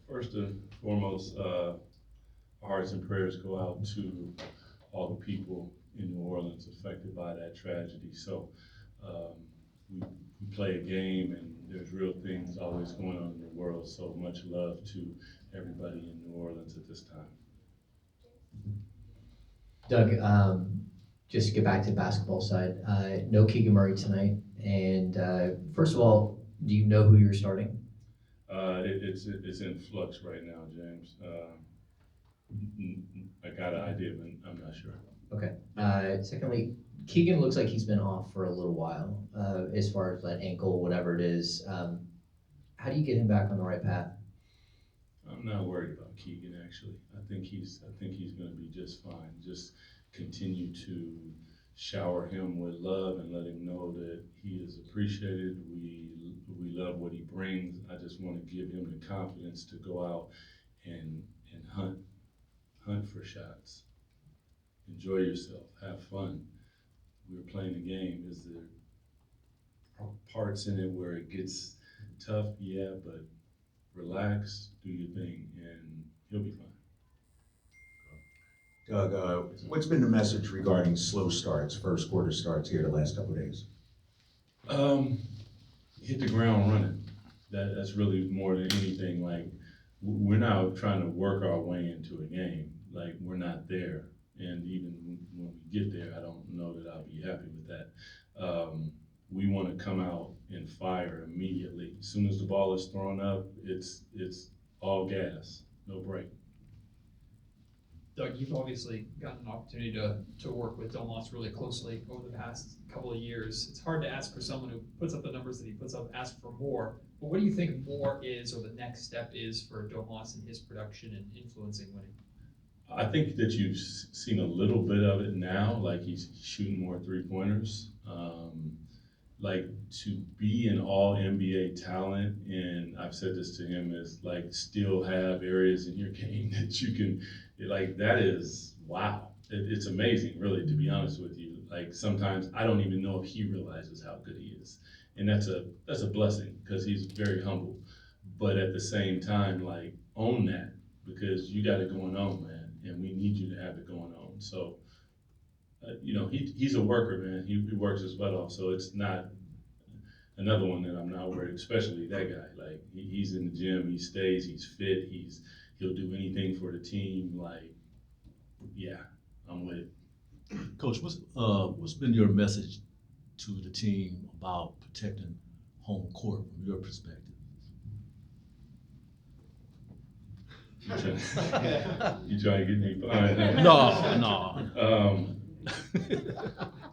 First and foremost, our hearts and prayers go out to all the people in New Orleans affected by that tragedy. So um, we play a game, and there's real things always going on in the world. So much love to everybody in New Orleans at this time. Doug, just to get back to the basketball side, no Keegan Murray tonight. And first of all, do you know who you're starting? It's in flux right now, James. I got an idea, but I'm not sure. Okay. Secondly, Keegan looks like he's been off for a little while, as far as that ankle, whatever it is. How do you get him back on the right path? I'm not worried about Keegan actually. I think he's going to be just fine. Just continue to shower him with love and let him know that he is appreciated. We love what he brings. I just want to give him the confidence to go out and hunt for shots. Enjoy yourself. Have fun. We were playing a game. Is there parts in it where it gets tough? Yeah, but relax, do your thing, and he'll be fine. Doug, what's been the message regarding slow starts, first quarter starts here the last couple of days? Um, Hit the ground running. That's really more than anything. Like we're not trying to work our way into a game. Like we're not there. And even when we get there, I don't know that I'll be happy with that. We want to come out and fire immediately. As soon as the ball is thrown up, it's all gas, no break. Doug, you've obviously gotten an opportunity to work with Domas really closely over the past couple of years. It's hard to ask for someone who puts up the numbers that he puts up, ask for more. But what do you think more is, or the next step is for Domas and his production and influencing winning? I think that you've seen a little bit of it now, like he's shooting more three-pointers. Like to be an all NBA talent, and I've said this to him, is like still have areas in your game that you can, like that is wow. It's amazing, really, to be honest with you. Like sometimes I don't even know if he realizes how good he is, and that's a blessing because he's very humble. But at the same time, like own that because you got it going on, man, and we need you to have it going on. So he's a worker, man. He works his butt off. So it's not another one that I'm not worried, especially that guy. Like he's in the gym, he stays, he's fit, he'll do anything for the team. Like, yeah, I'm with it. Coach, what's been your message to the team about protecting home court from your perspective? You trying to get me fired? No, no.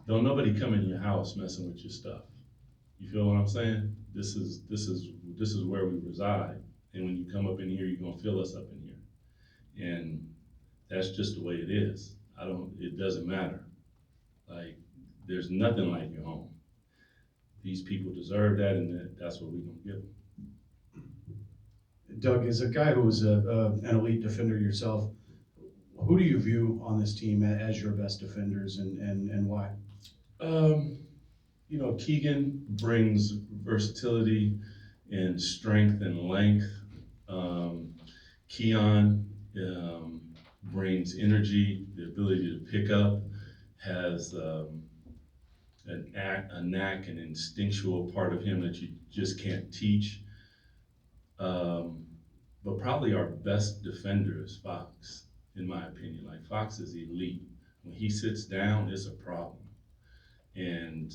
Don't nobody come in your house messing with your stuff. You feel what I'm saying? This is where we reside, and when you come up in here, you're gonna feel us up in here, and that's just the way it is. It doesn't matter. Like, there's nothing like your home. These people deserve that, and that's what we're gonna give them. Doug, as a guy who's an elite defender yourself, who do you view on this team as your best defenders and why? Keegan brings versatility and strength and length. Keon brings energy, the ability to pick up, has a knack, an instinctual part of him that you just can't teach. But probably our best defender is Fox, in my opinion. Like Fox is elite. When he sits down, it's a problem. And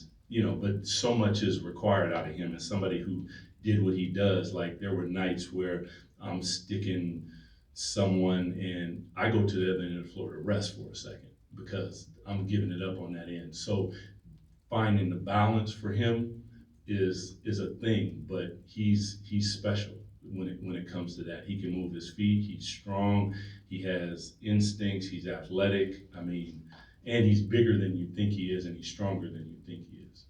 but so much is required out of him as somebody who did what he does. Like there were nights where I'm sticking someone and I go to the other end of the floor to rest for a second because I'm giving it up on that end. So finding the balance for him is a thing, but he's special when it comes to that. He can move his feet, he's strong, he has instincts, he's athletic. I mean, and he's bigger than you think he is, and he's stronger than you think he is.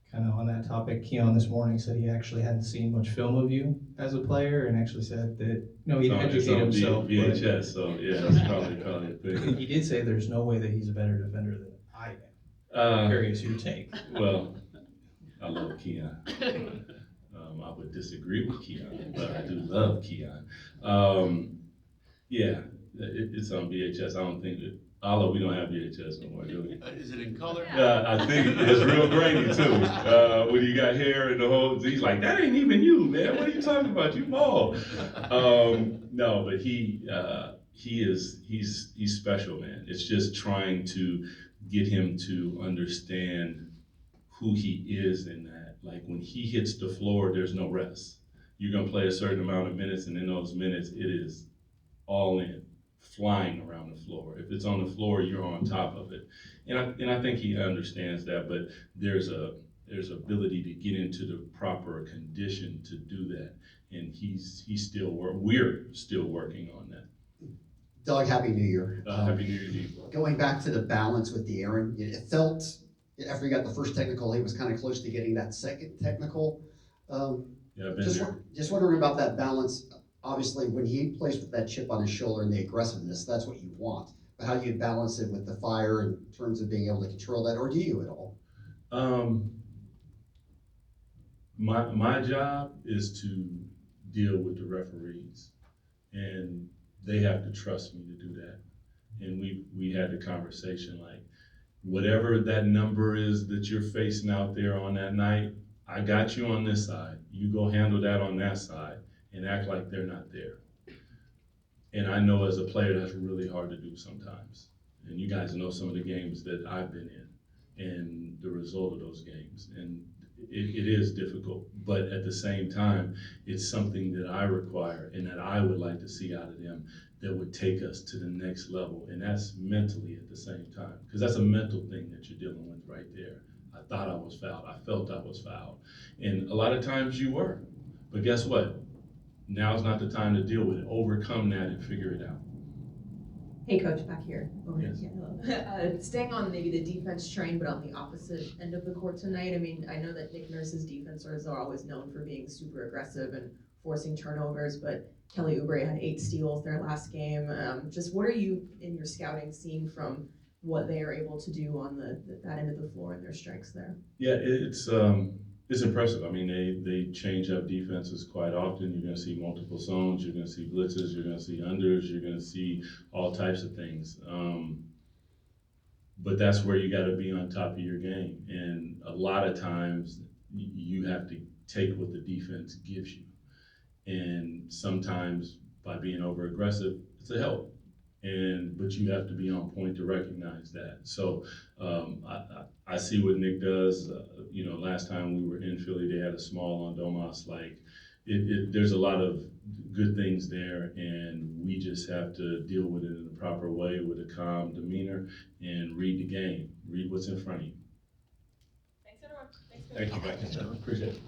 Kind of on that topic, Keon this morning said he actually hadn't seen much film of you as a player, and actually said that he'd It's educate on himself. VHS, so yeah, that's probably a thing. He did say there's no way that he's a better defender than I am. Uh, Curious your take. well, I love Keon. I would disagree with Keon, but I do love Keon. Yeah, it's on VHS. I don't think that, although we don't have VHS no more, do we? Is it in color? I think it's real grainy too. When you got hair and the whole, he's like, that ain't even you, man. What are you talking about? You bald. No, but he's special, man. It's just trying to get him to understand who he is in that. Like when he hits the floor, there's no rest. You're gonna play a certain amount of minutes, and in those minutes, it is all in, flying around the floor. If it's on the floor, you're on top of it. And I think he understands that, but there's ability to get into the proper condition to do that. And we're still working on that. Doug, Happy New Year. Happy New Year's Eve. Going back to the balance with the Aaron, it felt, after he got the first technical, he was kind of close to getting that second technical. Yeah, I've been there. Just wondering about that balance. Obviously, when he plays with that chip on his shoulder and the aggressiveness, that's what you want. But how do you balance it with the fire in terms of being able to control that, or do you at all? My job is to deal with the referees, and they have to trust me to do that. And we had the conversation, like, whatever that number is that you're facing out there on that night, I got you on this side. You go handle that on that side and act like they're not there. And I know as a player, that's really hard to do sometimes. And you guys know some of the games that I've been in and the result of those games. And it is difficult, but at the same time, it's something that I require and that I would like to see out of them that would take us to the next level. And that's mentally at the same time, because that's a mental thing that you're dealing with right there. I thought I was fouled. I felt I was fouled. And a lot of times you were. But guess what? Now's not the time to deal with it. Overcome that and figure it out. Hey, Coach, back here. Yes. Staying on maybe the defense train, but on the opposite end of the court tonight. I mean, I know that Nick Nurse's defenses are always known for being super aggressive and forcing turnovers, but Kelly Oubre had 8 steals their last game. Just what are you in your scouting seeing from what they are able to do on that end of the floor and their strengths there? Yeah, it's impressive. I mean, they change up defenses quite often. You're going to see multiple zones. You're going to see blitzes. You're going to see unders. You're going to see all types of things. But that's where you got to be on top of your game. And a lot of times you have to take what the defense gives you. And sometimes by being over aggressive, it's a help. But you have to be on point to recognize that. So I see what Nick does. Last time we were in Philly, they had a small on Domas. Like, there's a lot of good things there, and we just have to deal with it in the proper way with a calm demeanor and read the game, read what's in front of you. Thanks, everyone. Thanks. Thank you, Mike. Appreciate it.